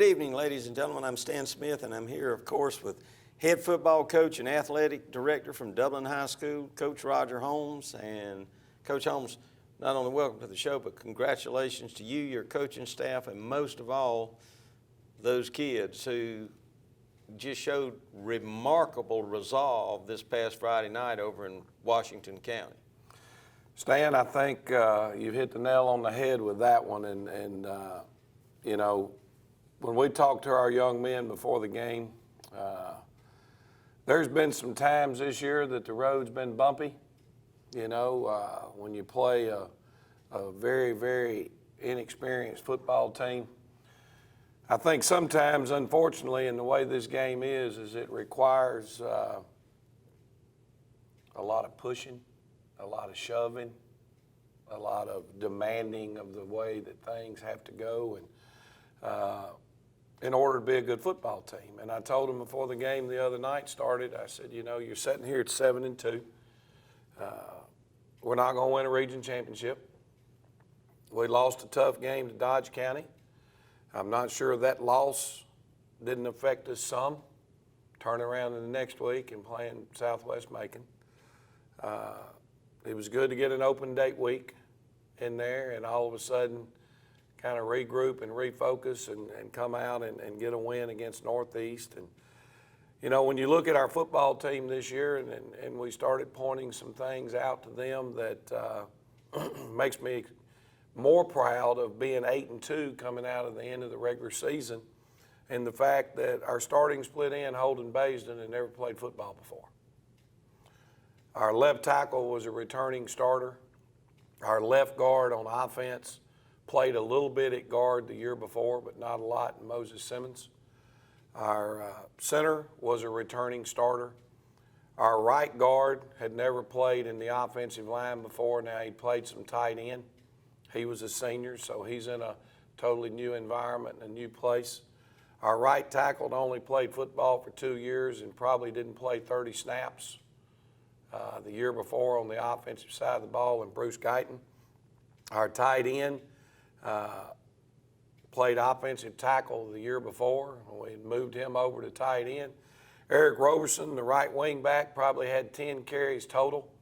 Good evening, ladies and gentlemen. I'm Stan Smith, and I'm here, of course, with head football coach and athletic director from Dublin High School, Coach Roger Holmes. And Coach Holmes, not only welcome to the show, but congratulations to you, your coaching staff, and most of all, those kids who just showed remarkable resolve this past Friday night over in Washington County. Stan, I think you hit the nail on the head with that one. And you know, when we talked to our young men before the game, there's been some times this year that the road's been bumpy. You know, when you play a very, very inexperienced football team. I think sometimes, unfortunately, in the way this game is it requires a lot of pushing, a lot of shoving, a lot of demanding of the way that things have to go, and in order to be a good football team. And I told them before the game the other night started, I said, you know, you're sitting here at 7-2. We're not going to win a region championship. We lost a tough game to Dodge County. I'm not sure that loss didn't affect us some. Turning around in the next week and playing Southwest Macon. It was good to get an open date week in there and all of a sudden kind of regroup and refocus and come out and get a win against Northeast. And, you know, when you look at our football team this year and we started pointing some things out to them that makes me more proud of being 8-2 coming out of the end of the regular season, and the fact that our starting split end, Holden Baisden, had never played football before. Our left tackle was a returning starter. Our left guard on offense played a little bit at guard the year before, but not a lot, in Moses Simmons. Our center was a returning starter. Our right guard had never played in the offensive line before. Now he played some tight end. He was a senior, so he's in a totally new environment and a new place. Our right tackle had only played football for 2 years and probably didn't play 30 snaps the year before on the offensive side of the ball, and Bruce Guyton. Our tight end played offensive tackle the year before. We moved him over to tight end. Eric Roberson, the right wing back, probably had 10 carries total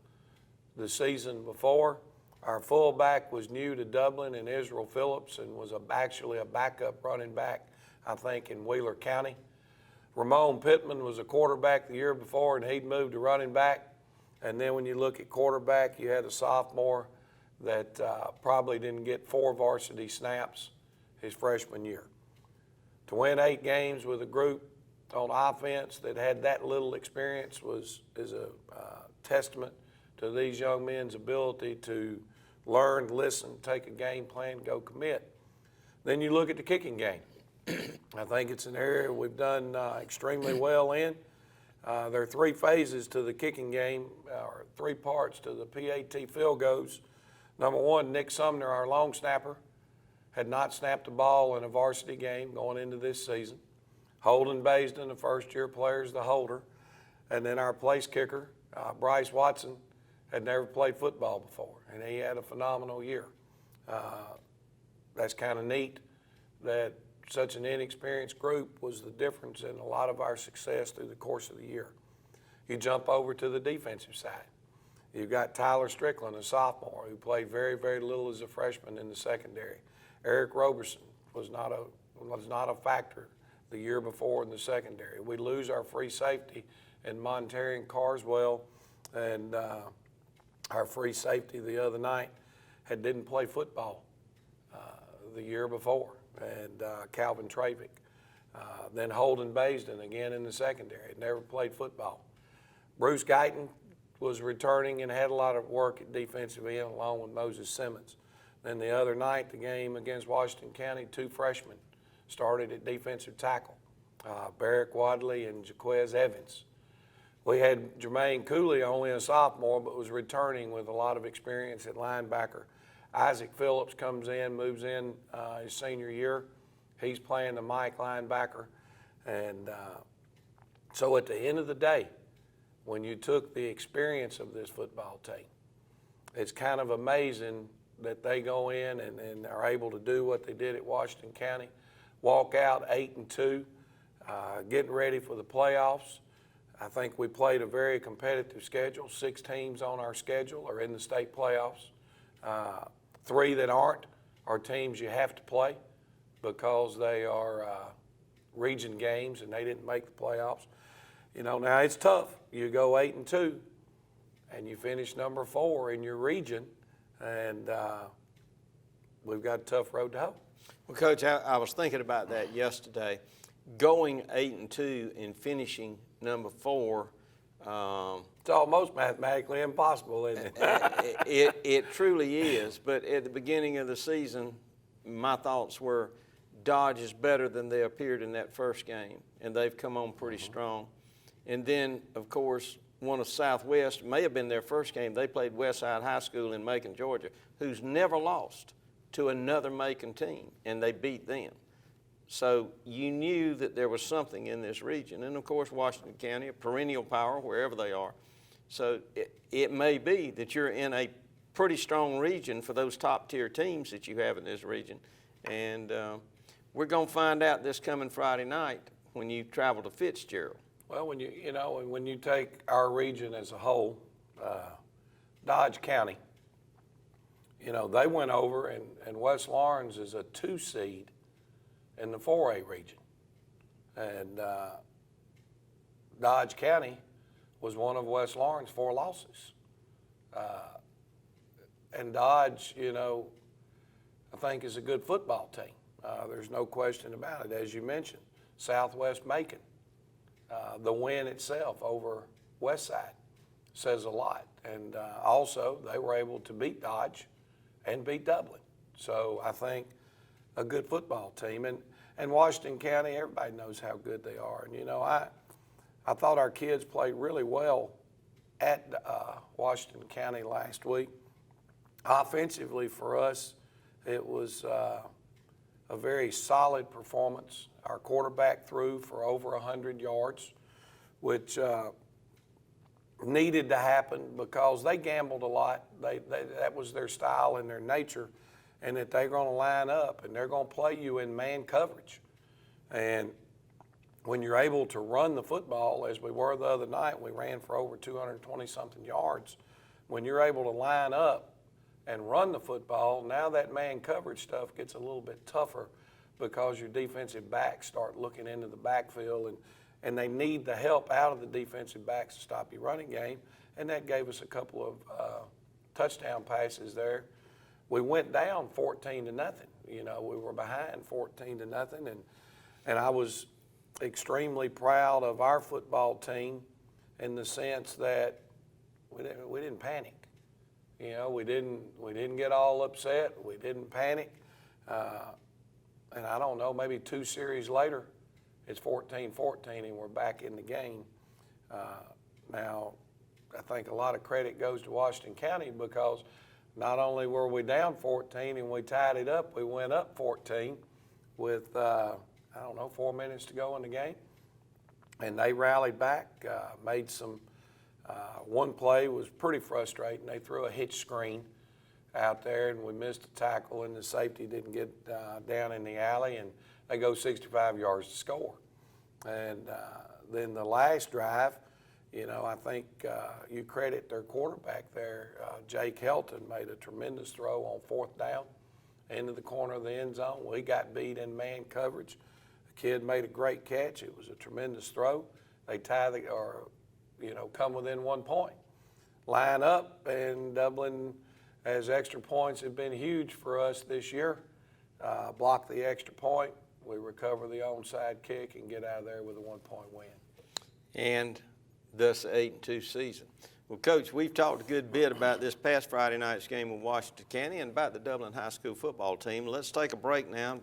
the season before. Our fullback was new to Dublin, and Israel Phillips, and was actually a backup running back, I think, in Wheeler County. Ramon Pittman was a quarterback the year before, and he'd moved to running back. And then when you look at quarterback, you had a sophomore that probably didn't get 4 varsity snaps his freshman year. To win 8 games with a group on offense that had that little experience is a testament to these young men's ability to learn, listen, take a game plan, go commit. Then you look at the kicking game. I think it's an area we've done extremely well in. There are 3 phases to the kicking game, or 3 parts to the PAT field goals. Number 1, Nick Sumner, our long snapper, had not snapped a ball in a varsity game going into this season. Holden Baisden, the first-year player, is the holder. And then our place kicker, Bryce Watson, had never played football before, and he had a phenomenal year. That's kind of neat that such an inexperienced group was the difference in a lot of our success through the course of the year. You jump over to the defensive side. You've got Tyler Strickland, a sophomore, who played very, very little as a freshman in the secondary. Eric Roberson was not a factor the year before in the secondary. We lose our free safety in Montarian Carswell, and our free safety the other night didn't play football the year before, and Calvin Travick. Then Holden Baisden, again in the secondary, had never played football. Bruce Guyton was returning and had a lot of work at defensive end along with Moses Simmons. Then the other night, the game against Washington County, 2 freshmen started at defensive tackle, Barrick Wadley and Jaquez Evans. We had Jermaine Cooley, only a sophomore, but was returning with a lot of experience at linebacker. Isaac Phillips comes in, moves in his senior year. He's playing the Mike linebacker. And so at the end of the day, when you took the experience of this football team, it's kind of amazing that they go in and are able to do what they did at Washington County walk out 8-2, getting ready for the playoffs. I think we played a very competitive schedule. 6 teams on our schedule are in the state playoffs. 3 that aren't are teams you have to play because they are region games and they didn't make the playoffs. You know, now it's tough. You go 8-2 and you finish number 4 in your region, and we've got a tough road to hoe. Well, Coach, I was thinking about that yesterday. Going 8-2 and finishing number 4. It's almost mathematically impossible, isn't it? It truly is. But at the beginning of the season, my thoughts were Dodge is better than they appeared in that first game, and they've come on pretty strong. And then, of course, one of Southwest, may have been their first game, they played Westside High School in Macon, Georgia, who's never lost to another Macon team, and they beat them. So you knew that there was something in this region. And, of course, Washington County, a perennial power wherever they are. So it may be that you're in a pretty strong region for those top-tier teams that you have in this region. And we're going to find out this coming Friday night when you travel to Fitzgerald. Well, when you take our region as a whole, Dodge County, you know, they went over, and West Lawrence is a 2 seed in the 4A region. And Dodge County was one of West Lawrence's 4 losses. And Dodge, you know, I think is a good football team. There's no question about it. As you mentioned, Southwest Macon, the win itself over Westside says a lot. And also, they were able to beat Dodge and beat Dublin. So I think a good football team. And Washington County, everybody knows how good they are. And, you know, I thought our kids played really well at Washington County last week. Offensively for us, it was a very solid performance. Our quarterback threw for over 100 yards, which needed to happen because they gambled a lot. That was their style and their nature, and that they're going to line up and they're going to play you in man coverage. And when you're able to run the football, as we were the other night, we ran for over 220-something yards. When you're able to line up and run the football, now that man coverage stuff gets a little bit tougher because your defensive backs start looking into the backfield, and they need the help out of the defensive backs to stop your running game, and that gave us a couple of touchdown passes there. We went down 14-0. You know, we were behind 14-0, and I was extremely proud of our football team in the sense that we didn't panic. You know, we didn't get all upset. We didn't panic. And I don't know, maybe 2 series later, it's 14-14, and we're back in the game. Now, I think a lot of credit goes to Washington County because not only were we down 14 and we tied it up, we went up 14 with, 4 minutes to go in the game. And they rallied back, made some, one play was pretty frustrating. They threw a hitch screen out there, and we missed a tackle, and the safety didn't get down in the alley, and they go 65 yards to score. And then the last drive, you know, I think you credit their quarterback there. Jake Helton made a tremendous throw on 4th down into the corner of the end zone. We got beat in man coverage. The kid made a great catch. It was a tremendous throw. They come within 1 point. Line up, and Dublin, as extra points have been huge for us this year. Block the extra point. We recover the onside kick and get out of there with a 1-point win. And thus 8-2 season. Well, Coach, we've talked a good bit about this past Friday night's game with Washington County and about the Dublin High School football team. Let's take a break now.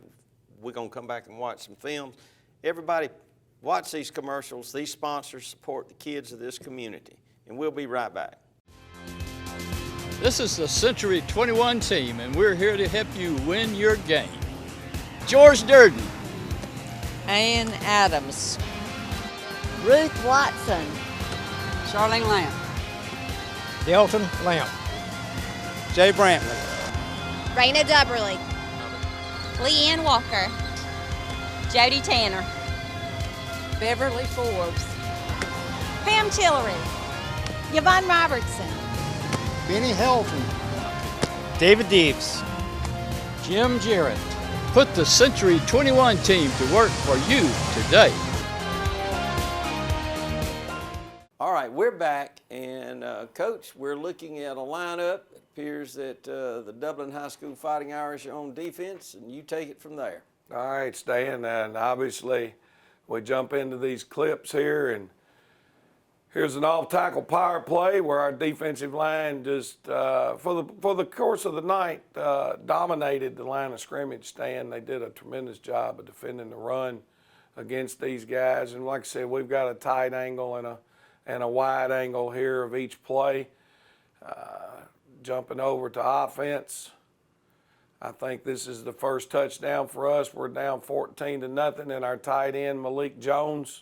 We're going to come back and watch some films. Everybody, watch these commercials. These sponsors support the kids of this community. And we'll be right back. This is the Century 21 team, and we're here to help you win your game. George Durden. Ann Adams. Ruth Watson. Charlene Lamb. Delton Lamb. Jay Brantley. Raina Dubberly. Leanne Walker. Jody Tanner. Beverly Forbes. Pam Tillery. Yvonne Robertson. Benny Helton. David Deeves. Jim Jarrett. Put the Century 21 team to work for you today. All right, we're back, and Coach, we're looking at a lineup. It appears that the Dublin High School Fighting Irish are on defense, and you take it from there. All right, Stan, and obviously we jump into these clips here, and here's an off-tackle power play where our defensive line just, for the course of the night, dominated the line of scrimmage, Stan. They did a tremendous job of defending the run against these guys, and like I said, we've got a tight angle and a wide angle here of each play. Jumping over to offense, I think this is the first touchdown for us. We're down 14-0, and our tight end, Malik Jones,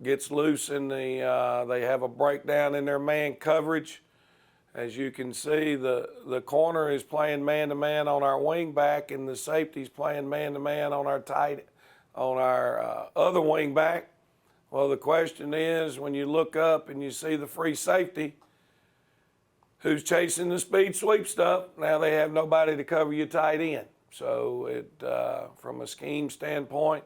gets loose in the, they have a breakdown in their man coverage. As you can see, the corner is playing man-to-man on our wing back, and the safety's playing man-to-man on our other wing back. Well, the question is, when you look up and you see the free safety, who's chasing the speed sweep stuff, now they have nobody to cover your tight end. So from a scheme standpoint,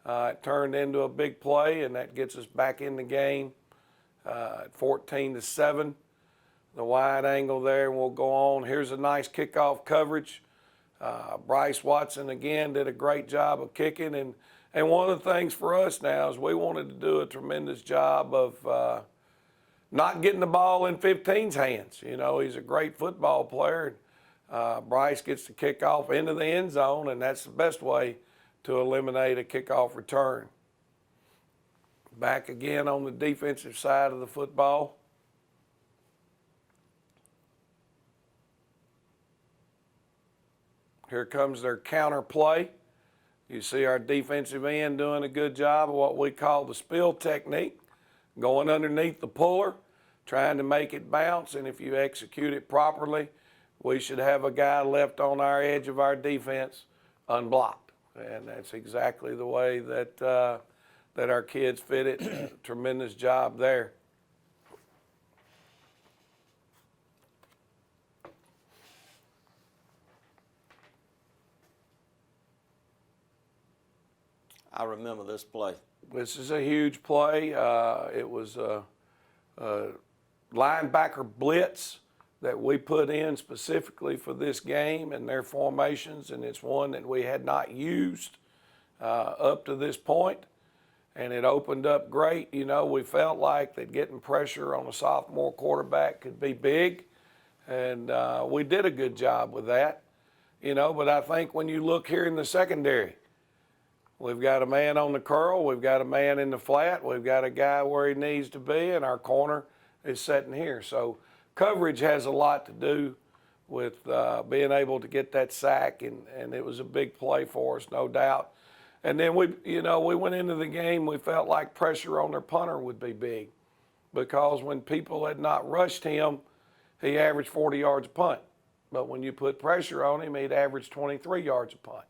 it turned into a big play, and that gets us back in the game at 14-7. The wide angle there, and we'll go on. Here's a nice kickoff coverage. Bryce Watson, again, did a great job of kicking. And one of the things for us now is we wanted to do a tremendous job of not getting the ball in 15's hands. You know, he's a great football player. Bryce gets the kickoff into the end zone, and that's the best way to eliminate a kickoff return. Back again on the defensive side of the football. Here comes their counter play. You see our defensive end doing a good job of what we call the spill technique, going underneath the puller, trying to make it bounce, and if you execute it properly, we should have a guy left on our edge of our defense unblocked. And that's exactly the way that, that our kids fit it. Tremendous job there. I remember this play. This is a huge play. It was a linebacker blitz that we put in specifically for this game and their formations, and it's one that we had not used up to this point, and it opened up great. You know, we felt like that getting pressure on a sophomore quarterback could be big, and we did a good job with that. You know, but I think when you look here in the secondary, we've got a man on the curl, we've got a man in the flat, we've got a guy where he needs to be, and our corner is sitting here. So coverage has a lot to do with being able to get that sack, and it was a big play for us, no doubt. And then we went into the game, we felt like pressure on their punter would be big, because when people had not rushed him, he averaged 40 yards a punt. But when you put pressure on him, he'd average 23 yards a punt.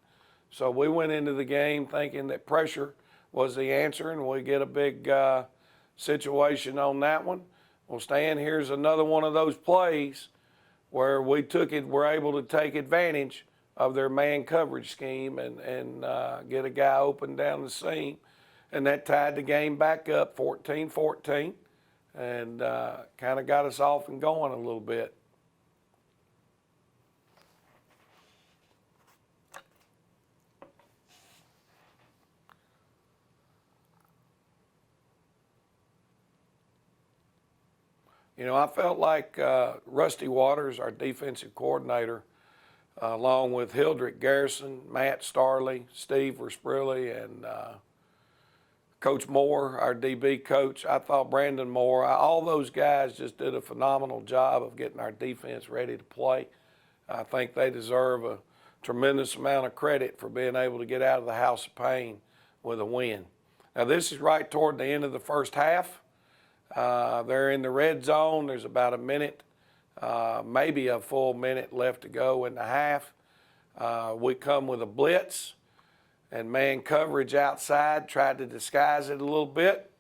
So we went into the game thinking that pressure was the answer, and we get a big situation on that one. Well, Stan, here's another one of those plays where we're able to take advantage of their man coverage scheme and get a guy open down the seam. And that tied the game back up 14-14 and kind of got us off and going a little bit. You know, I felt like Rusty Waters, our defensive coordinator, along with Hildrick Garrison, Matt Starley, Steve Versprilli, and Coach Moore, our DB coach. I thought Brandon Moore, all those guys just did a phenomenal job of getting our defense ready to play. I think they deserve a tremendous amount of credit for being able to get out of the house of pain with a win. Now, this is right toward the end of the first half. They're in the red zone. There's about a minute, maybe a full minute left to go in the half. We come with a blitz, and man coverage outside, tried to disguise it a little bit.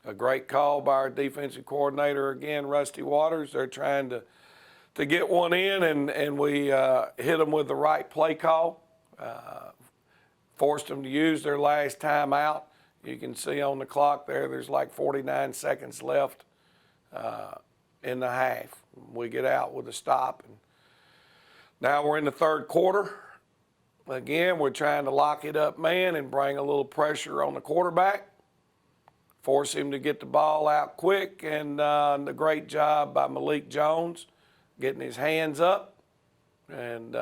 A great call by our defensive coordinator again, Rusty Waters. They're trying to get one in, and we hit them with the right play call. Forced them to use their last timeout. You can see on the clock there's like 49 seconds left in the half. We get out with a stop. And now we're in the third quarter. Again, we're trying to lock it up man and bring a little pressure on the quarterback, force him to get the ball out quick, and the great job by Malik Jones getting his hands up and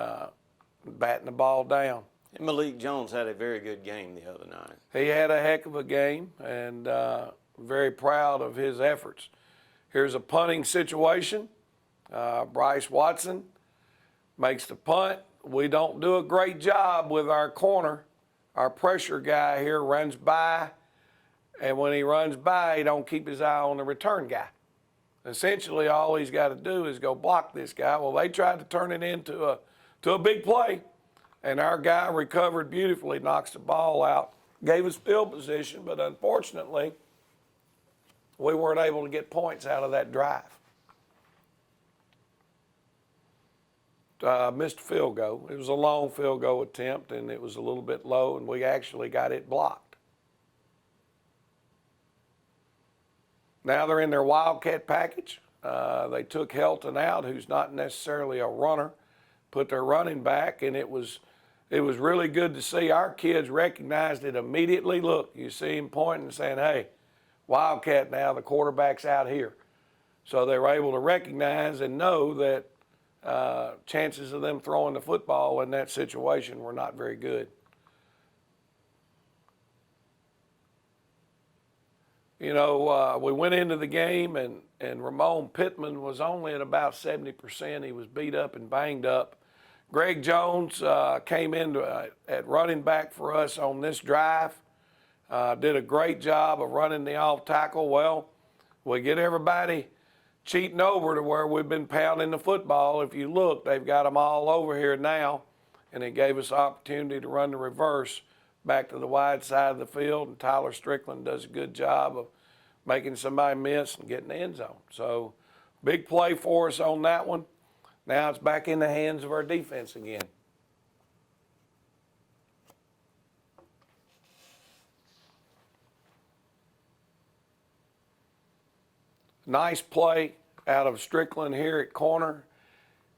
batting the ball down. And Malik Jones had a very good game the other night. He had a heck of a game, and very proud of his efforts. Here's a punting situation. Bryce Watson makes the punt. We don't do a great job with our corner. Our pressure guy here runs by, and when he runs by, he don't keep his eye on the return guy. Essentially, all he's got to do is go block this guy. Well, they tried to turn it into a big play, and our guy recovered beautifully, knocks the ball out, gave us field position, but unfortunately, we weren't able to get points out of that drive. Missed a field goal. It was a long field goal attempt, and it was a little bit low, and we actually got it blocked. Now they're in their Wildcat package. They took Helton out, who's not necessarily a runner, put their running back, and it was really good to see. Our kids recognized it immediately. Look, you see him pointing and saying, hey, Wildcat now, the quarterback's out here. So they were able to recognize and know that chances of them throwing the football in that situation were not very good. You know, we went into the game, and Ramon Pittman was only at about 70%. He was beat up and banged up. Greg Jones came in at running back for us on this drive. Did a great job of running the off tackle. Well, we get everybody cheating over to where we've been pounding the football. If you look, they've got them all over here now, and it gave us opportunity to run the reverse back to the wide side of the field, and Tyler Strickland does a good job of making somebody miss and getting the end zone. So big play for us on that one. Now it's back in the hands of our defense again. Nice play out of Strickland here at corner.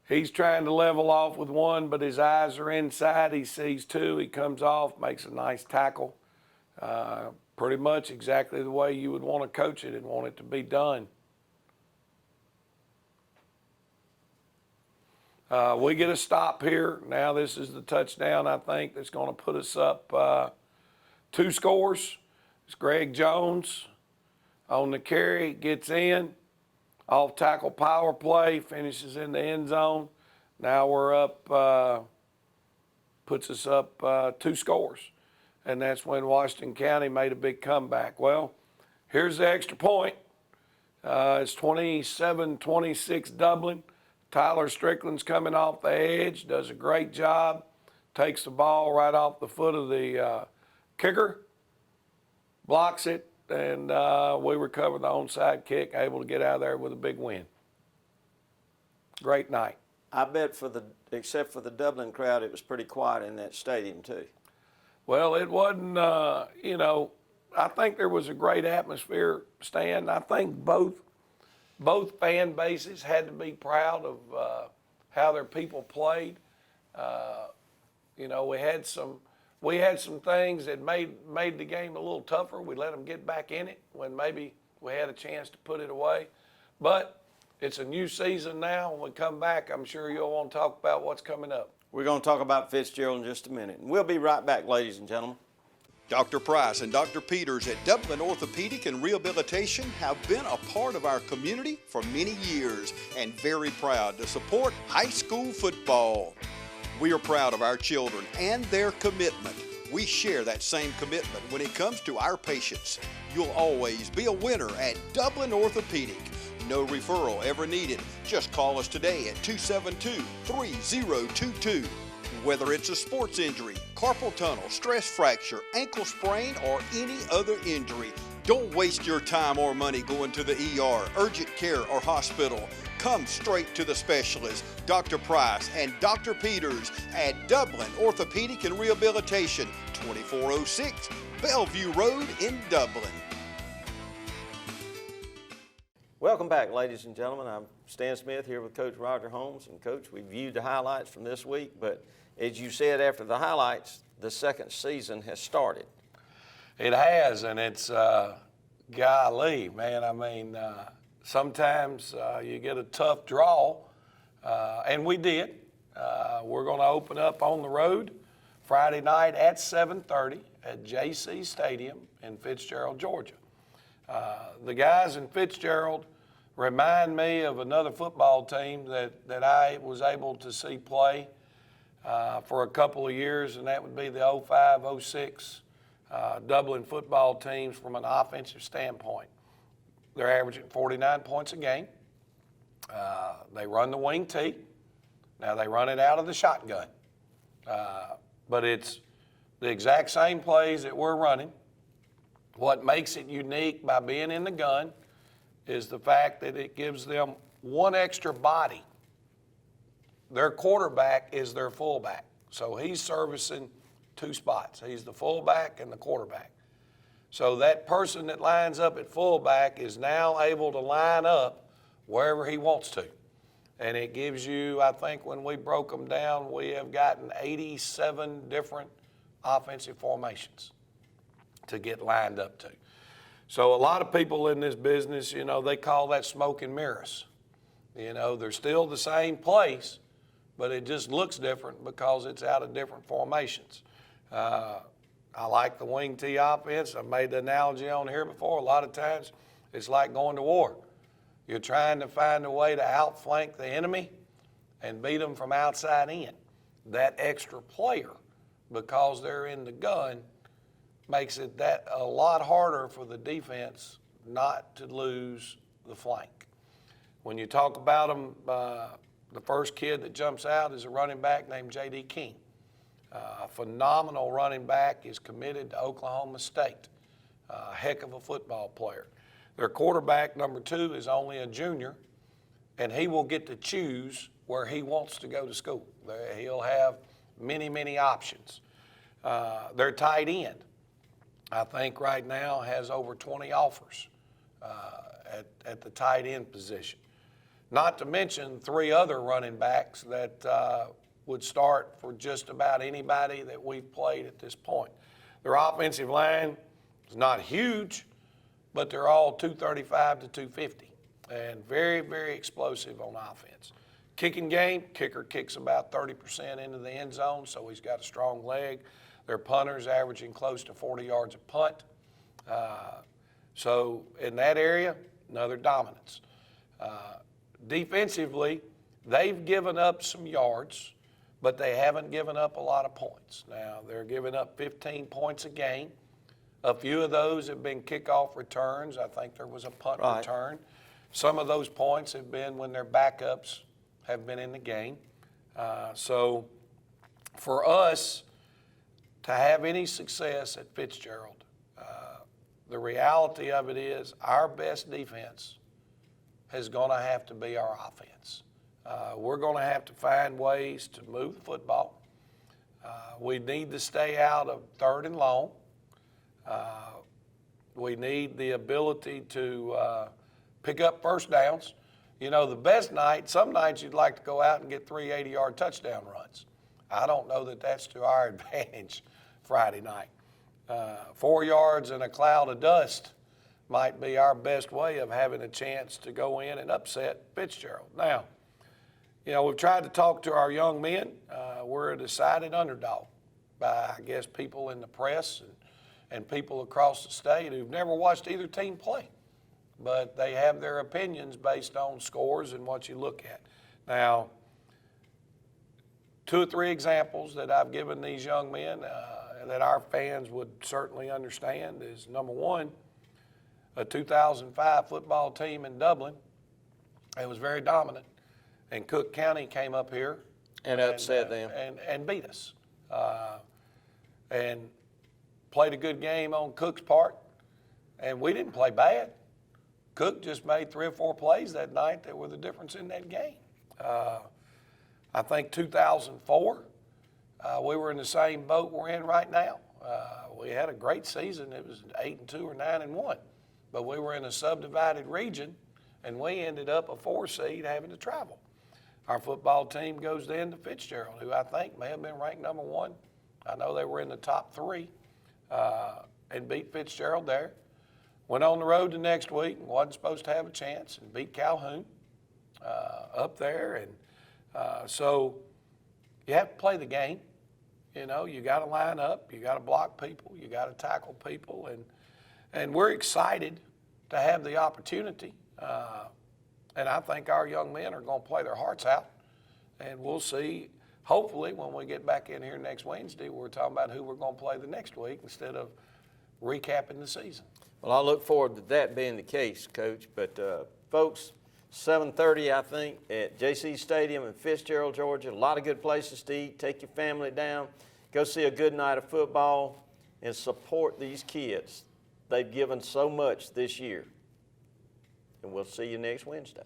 He's trying to level off with one, but his eyes are inside. He sees two. He comes off, makes a nice tackle. Pretty much exactly the way you would want to coach it and want it to be done. We get a stop here. Now this is the touchdown, I think, that's going to put us up 2 scores. It's Greg Jones on the carry, gets in, off tackle power play, finishes in the end zone. Now we're up, puts us up 2 scores. And that's when Washington County made a big comeback. Well, here's the extra point. It's 27-26 Dublin. Tyler Strickland's coming off the edge, does a great job, takes the ball right off the foot of the kicker, blocks it, and we recover the onside kick, able to get out of there with a big win. Great night. I bet except for the Dublin crowd, it was pretty quiet in that stadium too. Well, it wasn't, you know, I think there was a great atmosphere, Stan. I think both fan bases had to be proud of how their people played. You know, we had some things that made the game a little tougher. We let them get back in it when maybe we had a chance to put it away. But it's a new season now. When we come back, I'm sure you'll want to talk about what's coming up. We're going to talk about Fitzgerald in just a minute. And we'll be right back, ladies and gentlemen. Dr. Price and Dr. Peters at Dublin Orthopedic and Rehabilitation have been a part of our community for many years and very proud to support high school football. We are proud of our children and their commitment. We share that same commitment when it comes to our patients. You'll always be a winner at Dublin Orthopedic. No referral ever needed. Just call us today at 272-3022. Whether it's a sports injury, carpal tunnel, stress fracture, ankle sprain, or any other injury, don't waste your time or money going to the ER, urgent care, or hospital. Come straight to the specialist, Dr. Price and Dr. Peters at Dublin Orthopedic and Rehabilitation, 2406 Bellevue Road in Dublin. Welcome back, ladies and gentlemen. I'm Stan Smith here with Coach Roger Holmes. And Coach, we viewed the highlights from this week, but as you said after the highlights, the second season has started. It has, and it's, golly, man, I mean, sometimes you get a tough draw, and we did. We're going to open up on the road Friday night at 7:30 at JC Stadium in Fitzgerald, Georgia. The guys in Fitzgerald remind me of another football team that I was able to see play for a couple of years, and that would be the 05-06 Dublin football teams from an offensive standpoint. They're averaging 49 points a game. They run the wing T. Now they run it out of the shotgun. But it's the exact same plays that we're running. What makes it unique by being in the gun is the fact that it gives them one extra body. Their quarterback is their fullback. So he's servicing two spots. He's the fullback and the quarterback. So that person that lines up at fullback is now able to line up wherever he wants to. And it gives you, I think when we broke them down, we have gotten 87 different offensive formations to get lined up to. So a lot of people in this business, you know, they call that smoke and mirrors. You know, they're still the same place, but it just looks different because it's out of different formations. I like the wing T offense. I've made the analogy on here before. A lot of times it's like going to war. You're trying to find a way to outflank the enemy and beat them from outside in. That extra player, because they're in the gun, makes it that a lot harder for the defense not to lose the flank. When you talk about them, the first kid that jumps out is a running back named J.D. King. A phenomenal running back, is committed to Oklahoma State. A heck of a football player. Their quarterback, number 2, is only a junior, and he will get to choose where he wants to go to school. He'll have many, many options. Their tight end, I think right now, has over 20 offers at the tight end position. Not to mention 3 other running backs that would start for just about anybody that we've played at this point. Their offensive line is not huge, but they're all 235 to 250 and very, very explosive on offense. Kicking game, kicker kicks about 30% into the end zone, so he's got a strong leg. Their punters averaging close to 40 yards a punt. So in that area, another dominance. Defensively, they've given up some yards, but they haven't given up a lot of points. Now, they're giving up 15 points a game. A few of those have been kickoff returns. I think there was a punt return. Some of those points have been when their backups have been in the game. So for us to have any success at Fitzgerald, the reality of it is our best defense is going to have to be our offense. We're going to have to find ways to move the football. We need to stay out of 3rd and long. We need the ability to pick up first downs. You know, the best night, some nights you'd like to go out and get 3 80-yard touchdown runs. I don't know that that's to our advantage Friday night. 4 yards in a cloud of dust might be our best way of having a chance to go in and upset Fitzgerald. Now, you know, we've tried to talk to our young men. We're a decided underdog by, I guess, people in the press and people across the state who've never watched either team play. But they have their opinions based on scores and what you look at. Now, 2 or 3 examples that I've given these young men that our fans would certainly understand is, number 1, a 2005 football team in Dublin. It was very dominant. And Cook County came up here And upset them. And beat us. And played a good game on Cook's part, and we didn't play bad. Cook just made 3 or 4 plays that night that were the difference in that game. I think 2004, we were in the same boat we're in right now. We had a great season. It was 8-2 or 9-1, but we were in a subdivided region, and we ended up a 4 seed having to travel. Our football team goes then to Fitzgerald, who I think may have been ranked number 1. I know they were in the top 3, and beat Fitzgerald there. Went on the road the next week and wasn't supposed to have a chance, and beat Calhoun up there. And so you have to play the game. You know, you got to line up, you got to block people, you got to tackle people, and we're excited to have the opportunity. And I think our young men are going to play their hearts out, and we'll see. Hopefully, when we get back in here next Wednesday, we're talking about who we're going to play the next week instead of recapping the season. Well, I look forward to that being the case, Coach. But, folks, 7:30, I think, at JC Stadium in Fitzgerald, Georgia. A lot of good places to eat. Take your family down. Go see a good night of football and support these kids. They've given so much this year. And we'll see you next Wednesday.